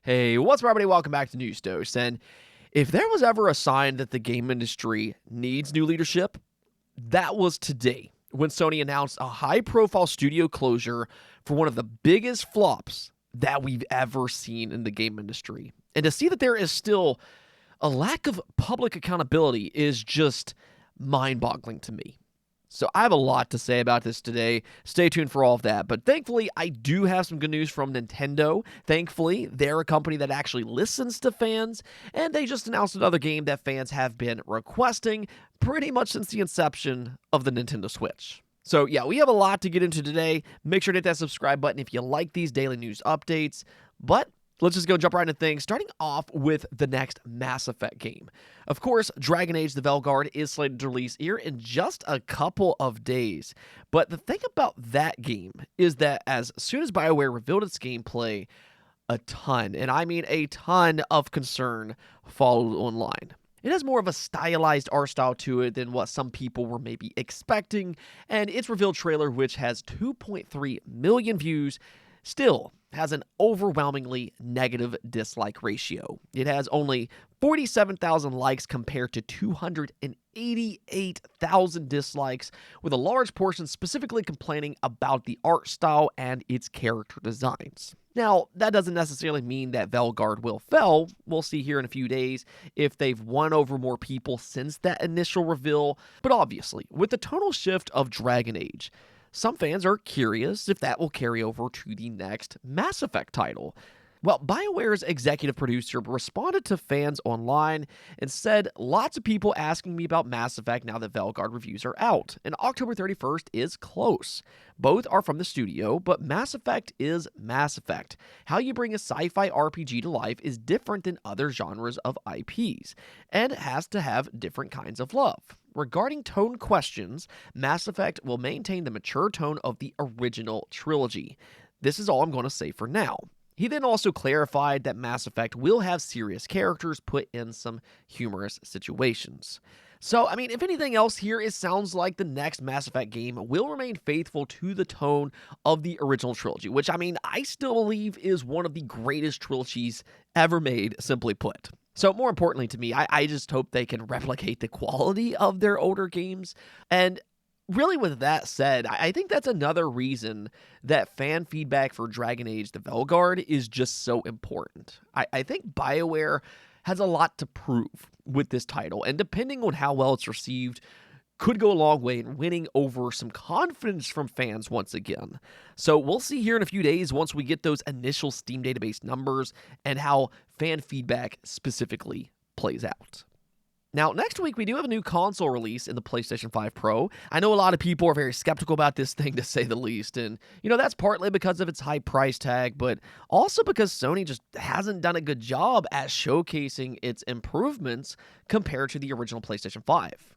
Hey, what's up, everybody? Welcome back to News Dose. And if there was ever a sign that the game industry needs new leadership, that was today when Sony announced a high-profile studio closure for one of the biggest flops that we've ever seen in the game industry. And to see that there is still a lack of public accountability is just mind-boggling to me. So I have a lot to say about this today. Stay tuned for all of that. But thankfully, I do have some good news from Nintendo. Thankfully, they're a company that actually listens to fans, and they just announced another game that fans have been requesting pretty much since the inception of the Nintendo Switch. So yeah, we have a lot to get into today. Make sure to hit that subscribe button if you like these daily news updates. But let's just go jump right into things, starting off with the next Mass Effect game. Of course, Dragon Age the Veilguard is slated to release here in just a couple of days. But the thing about that game is that as soon as BioWare revealed its gameplay, a ton, and I mean a ton of concern followed online. It has more of a stylized art style to it than what some people were maybe expecting, and its revealed trailer, which has 2.3 million views, still has an overwhelmingly negative dislike ratio. It has only 47,000 likes compared to 288,000 dislikes, with a large portion specifically complaining about the art style and its character designs. Now, that doesn't necessarily mean that Veilguard will fail. We'll see here in a few days if they've won over more people since that initial reveal, but obviously, with the tonal shift of Dragon Age, some fans are curious if that will carry over to the next Mass Effect title. Well, BioWare's executive producer responded to fans online and said, lots of people asking me about Mass Effect now that Veilguard reviews are out, and October 31st is close. Both are from the studio, but Mass Effect is Mass Effect. How you bring a sci-fi RPG to life is different than other genres of IPs, and it has to have different kinds of love. Regarding tone questions, Mass Effect will maintain the mature tone of the original trilogy. This is all I'm going to say for now. He then also clarified that Mass Effect will have serious characters put in some humorous situations. So, I mean, if anything else here, it sounds like the next Mass Effect game will remain faithful to the tone of the original trilogy, which, I mean, I still believe is one of the greatest trilogies ever made, simply put. So more importantly to me, I just hope they can replicate the quality of their older games. And really with that said, I think that's another reason that fan feedback for Dragon Age the Veilguard is just so important. I think BioWare has a lot to prove with this title, and depending on how well it's received, could go a long way in winning over some confidence from fans once again. So we'll see here in a few days once we get those initial Steam database numbers and how fan feedback specifically plays out. Now, next week, we do have a new console release in the PlayStation 5 Pro. I know a lot of people are very skeptical about this thing, to say the least, and, that's partly because of its high price tag, but also because Sony just hasn't done a good job at showcasing its improvements compared to the original PlayStation 5.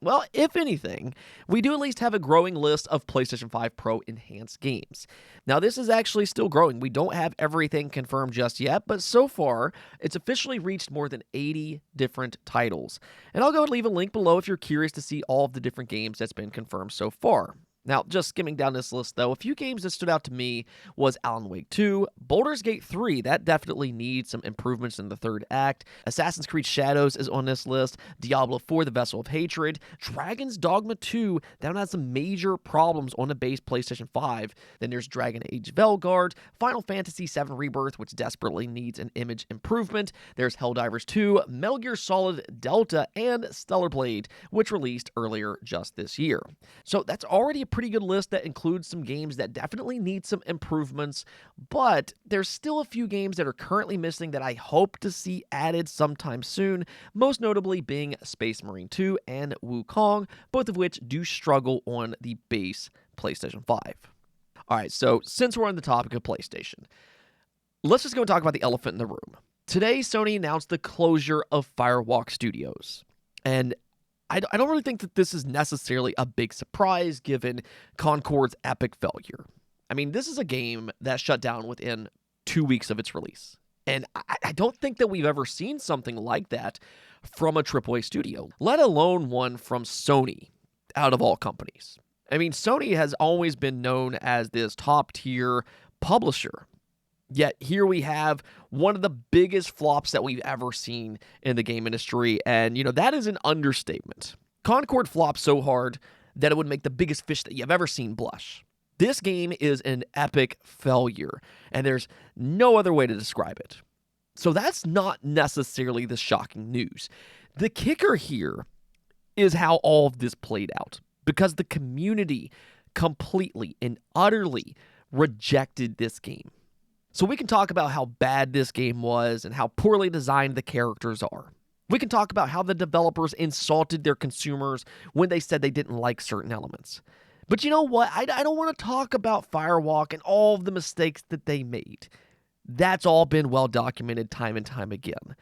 Well, if anything, we do at least have a growing list of PlayStation 5 Pro Enhanced Games. Now, this is actually still growing. We don't have everything confirmed just yet, but so far, it's officially reached more than 80 different titles. And I'll go and leave a link below if you're curious to see all of the different games that's been confirmed so far. Now, just skimming down this list, though, a few games that stood out to me was Alan Wake 2, Baldur's Gate 3, that definitely needs some improvements in the third act. Assassin's Creed Shadows is on this list, Diablo 4, The Vessel of Hatred, Dragon's Dogma 2, that one has some major problems on the base PlayStation 5. Then there's Dragon Age Veilguard, Final Fantasy VII Rebirth, which desperately needs an image improvement. There's Helldivers 2, Metal Gear Solid Delta, and Stellar Blade, which released earlier just this year. So that's already a pretty good list that includes some games that definitely need some improvements, but there's still a few games that are currently missing that I hope to see added sometime soon, most notably being Space Marine 2 and Wukong, both of which do struggle on the base PlayStation 5. Alright, so since we're on the topic of PlayStation, let's just go and talk about the elephant in the room. Today, Sony announced the closure of Firewalk Studios, and I don't really think that this is necessarily a big surprise given Concord's epic failure. I mean, this is a game that shut down within 2 weeks of its release. And I don't think that we've ever seen something like that from a AAA studio, let alone one from Sony, out of all companies. I mean, Sony has always been known as this top-tier publisher. Yet here we have one of the biggest flops that we've ever seen in the game industry, and that is an understatement. Concord flopped so hard that it would make the biggest fish that you've ever seen blush. This game is an epic failure, and there's no other way to describe it. So that's not necessarily the shocking news. The kicker here is how all of this played out, because the community completely and utterly rejected this game. So we can talk about how bad this game was and how poorly designed the characters are. We can talk about how the developers insulted their consumers when they said they didn't like certain elements. But you know what? I don't want to talk about Firewalk and all of the mistakes that they made. That's all been well documented time and time again.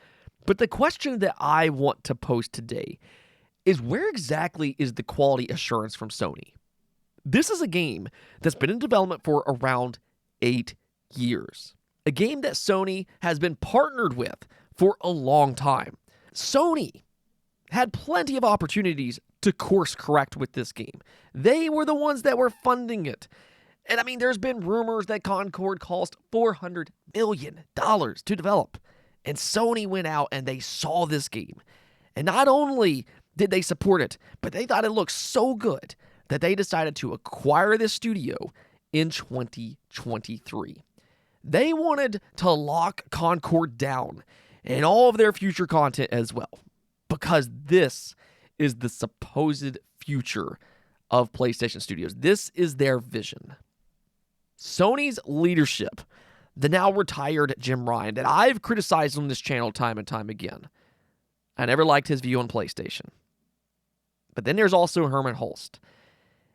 But the question that I want to pose today is, where exactly is the quality assurance from Sony? This is a game that's been in development for around 8 years. A game that Sony has been partnered with for a long time. Sony had plenty of opportunities to course correct with this game. They were the ones that were funding it. And I mean, there's been rumors that Concord cost $400 million to develop. And Sony went out and they saw this game. And not only did they support it, but they thought it looked so good that they decided to acquire this studio in 2023. They wanted to lock Concord down and all of their future content as well, because this is the supposed future of PlayStation Studios. This is their vision. Sony's leadership, the now retired Jim Ryan, that I've criticized on this channel time and time again. I never liked his view on PlayStation. But then there's also Herman Hulst.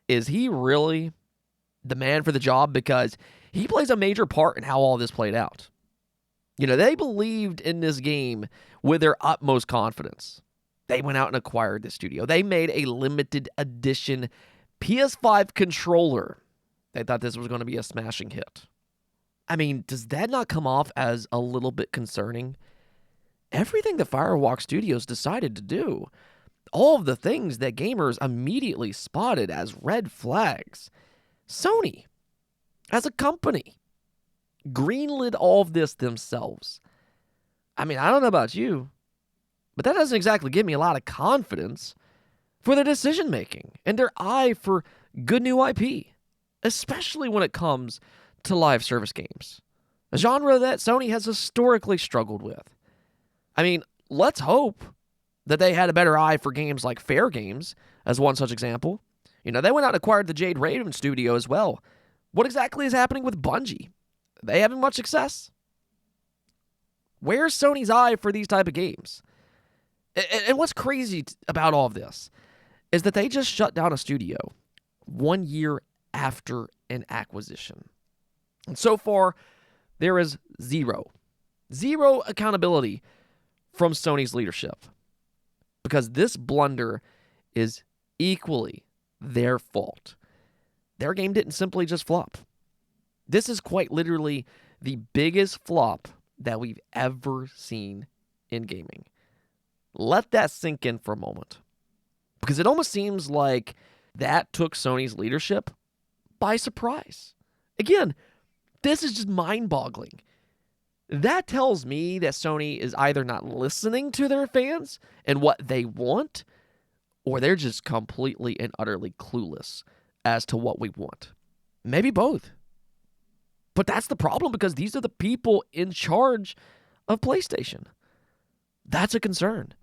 Is he really the man for the job? Because he plays a major part in how all this played out. They believed in this game with their utmost confidence. They went out and acquired the studio. They made a limited edition PS5 controller. They thought this was going to be a smashing hit. I mean, does that not come off as a little bit concerning? Everything the Firewalk Studios decided to do, all of the things that gamers immediately spotted as red flags, Sony, as a company, greenlit all of this themselves. I mean, I don't know about you, but that doesn't exactly give me a lot of confidence for their decision making and their eye for good new IP, especially when it comes to live service games, a genre that Sony has historically struggled with. I mean, let's hope that they had a better eye for games like Fair Games as one such example. They went out and acquired the Jade Raven studio as well. What exactly is happening with Bungie? Are they having much success? Where's Sony's eye for these type of games? And what's crazy about all of this is that they just shut down a studio 1 year after an acquisition. And so far, there is zero accountability from Sony's leadership, because this blunder is equally their fault. Their game didn't simply just flop. This is quite literally the biggest flop that we've ever seen in gaming. Let that sink in for a moment, because it almost seems like that took Sony's leadership by surprise. Again, this is just mind-boggling. That tells me that Sony is either not listening to their fans and what they want, or they're just completely and utterly clueless as to what we want. Maybe both. But that's the problem, because these are the people in charge of PlayStation. That's a concern.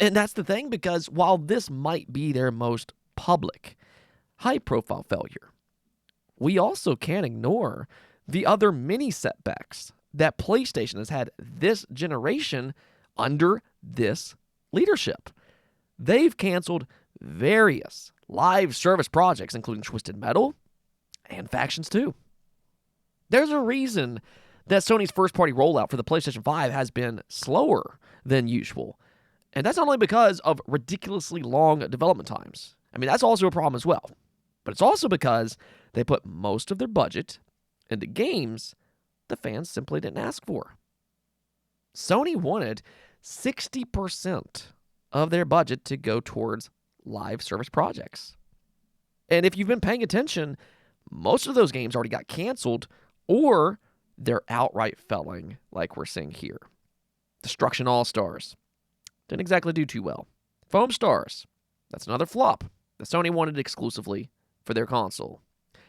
And that's the thing, because while this might be their most public, high-profile failure, we also can't ignore the other many setbacks that PlayStation has had this generation under this leadership. They've canceled various live service projects, including Twisted Metal and Factions 2. There's a reason that Sony's first-party rollout for the PlayStation 5 has been slower than usual. And that's not only because of ridiculously long development times. I mean, that's also a problem as well. But it's also because they put most of their budget into games the fans simply didn't ask for. Sony wanted 60% of their budget to go towards live service projects. And if you've been paying attention, most of those games already got canceled, or they're outright failing like we're seeing here. Destruction All-Stars didn't exactly do too well. Foam Stars, that's another flop that Sony wanted exclusively for their console.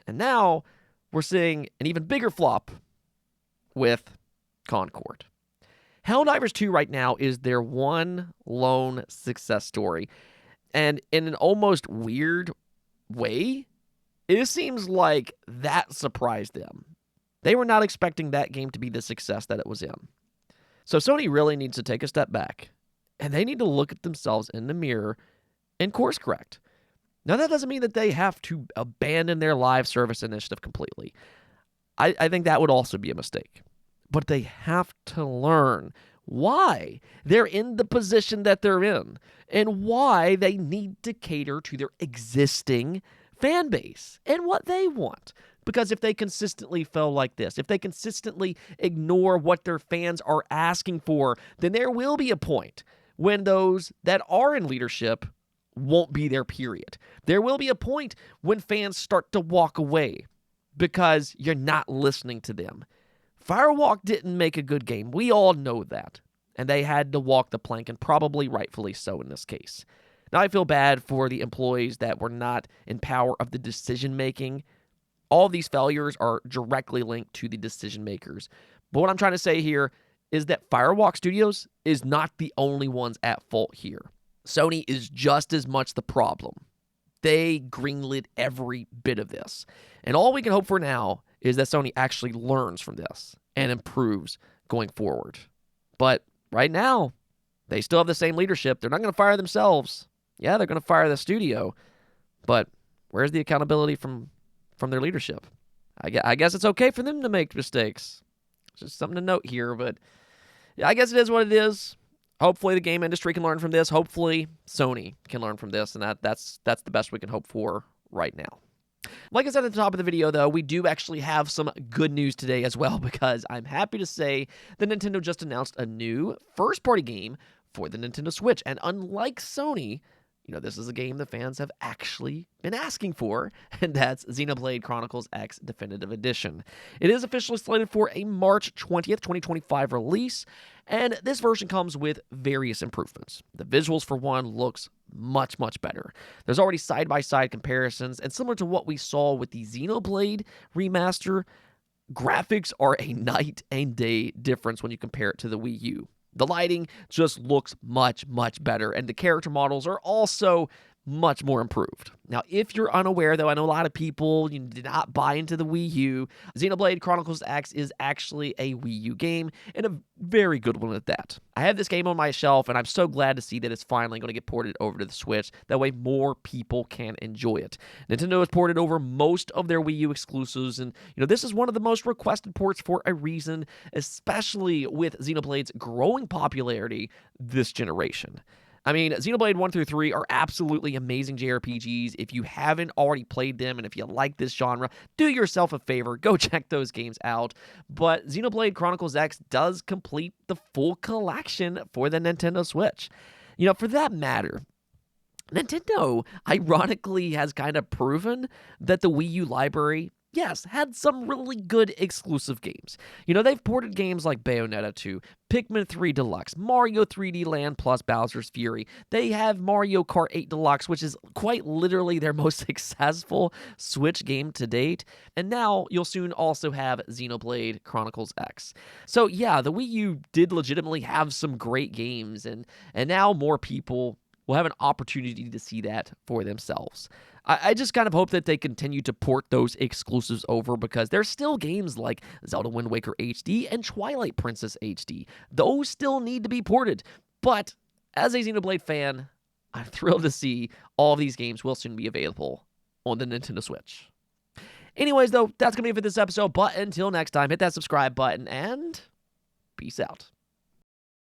And now we're seeing an even bigger flop with Concord. Helldivers 2 right now is their one lone success story. And in an almost weird way, it seems like that surprised them. They were not expecting that game to be the success that it was in. So Sony really needs to take a step back, and they need to look at themselves in the mirror and course correct. Now, that doesn't mean that they have to abandon their live service initiative completely. I think that would also be a mistake. But they have to learn why they're in the position that they're in and why they need to cater to their existing fan base and what they want. Because if they consistently fail like this, if they consistently ignore what their fans are asking for, then there will be a point when those that are in leadership won't be there, period. There will be a point when fans start to walk away because you're not listening to them. Firewalk didn't make a good game. We all know that. And they had to walk the plank, and probably rightfully so in this case. Now, I feel bad for the employees that were not in power of the decision-making. All of these failures are directly linked to the decision makers. But what I'm trying to say here is that Firewalk Studios is not the only ones at fault here. Sony is just as much the problem. They greenlit every bit of this. And all we can hope for now is that Sony actually learns from this and improves going forward. But right now, they still have the same leadership. They're not going to fire themselves. Yeah, they're going to fire the studio. But where's the accountability from their leadership? I guess it's okay for them to make mistakes. It's just something to note here, but I guess it is what it is. Hopefully the game industry can learn from this. Hopefully Sony can learn from this, and that's the best we can hope for right now. Like I said at the top of the video, though, we do actually have some good news today as well, because I'm happy to say that Nintendo just announced a new first-party game for the Nintendo Switch, and unlike Sony, this is a game the fans have actually been asking for, and that's Xenoblade Chronicles X Definitive Edition. It is officially slated for a March 20th, 2025 release, and this version comes with various improvements. The visuals, for one, looks much, much better. There's already side-by-side comparisons, and similar to what we saw with the Xenoblade remaster, graphics are a night and day difference when you compare it to the Wii U. The lighting just looks much, much better, and the character models are also much more improved. Now, if you're unaware, though, I know a lot of people did not buy into the Wii U. Xenoblade Chronicles X is actually a Wii U game, and a very good one at that. I have this game on my shelf, and I'm so glad to see that it's finally going to get ported over to the Switch. That way, more people can enjoy it. Nintendo has ported over most of their Wii U exclusives, and this is one of the most requested ports for a reason, especially with Xenoblade's growing popularity this generation. I mean, Xenoblade 1 through 3 are absolutely amazing JRPGs. If you haven't already played them, and if you like this genre, do yourself a favor, go check those games out. But Xenoblade Chronicles X does complete the full collection for the Nintendo Switch. For that matter, Nintendo, ironically, has kind of proven that the Wii U library, yes, had some really good exclusive games. They've ported games like Bayonetta 2, Pikmin 3 Deluxe, Mario 3D Land plus Bowser's Fury. They have Mario Kart 8 Deluxe, which is quite literally their most successful Switch game to date. And now you'll soon also have Xenoblade Chronicles X. So yeah, the Wii U did legitimately have some great games, and now more people will have an opportunity to see that for themselves. I just kind of hope that they continue to port those exclusives over, because there's still games like Zelda Wind Waker HD and Twilight Princess HD. Those still need to be ported. But as a Xenoblade fan, I'm thrilled to see all of these games will soon be available on the Nintendo Switch. Anyways, though, that's going to be it for this episode. But until next time, hit that subscribe button and peace out.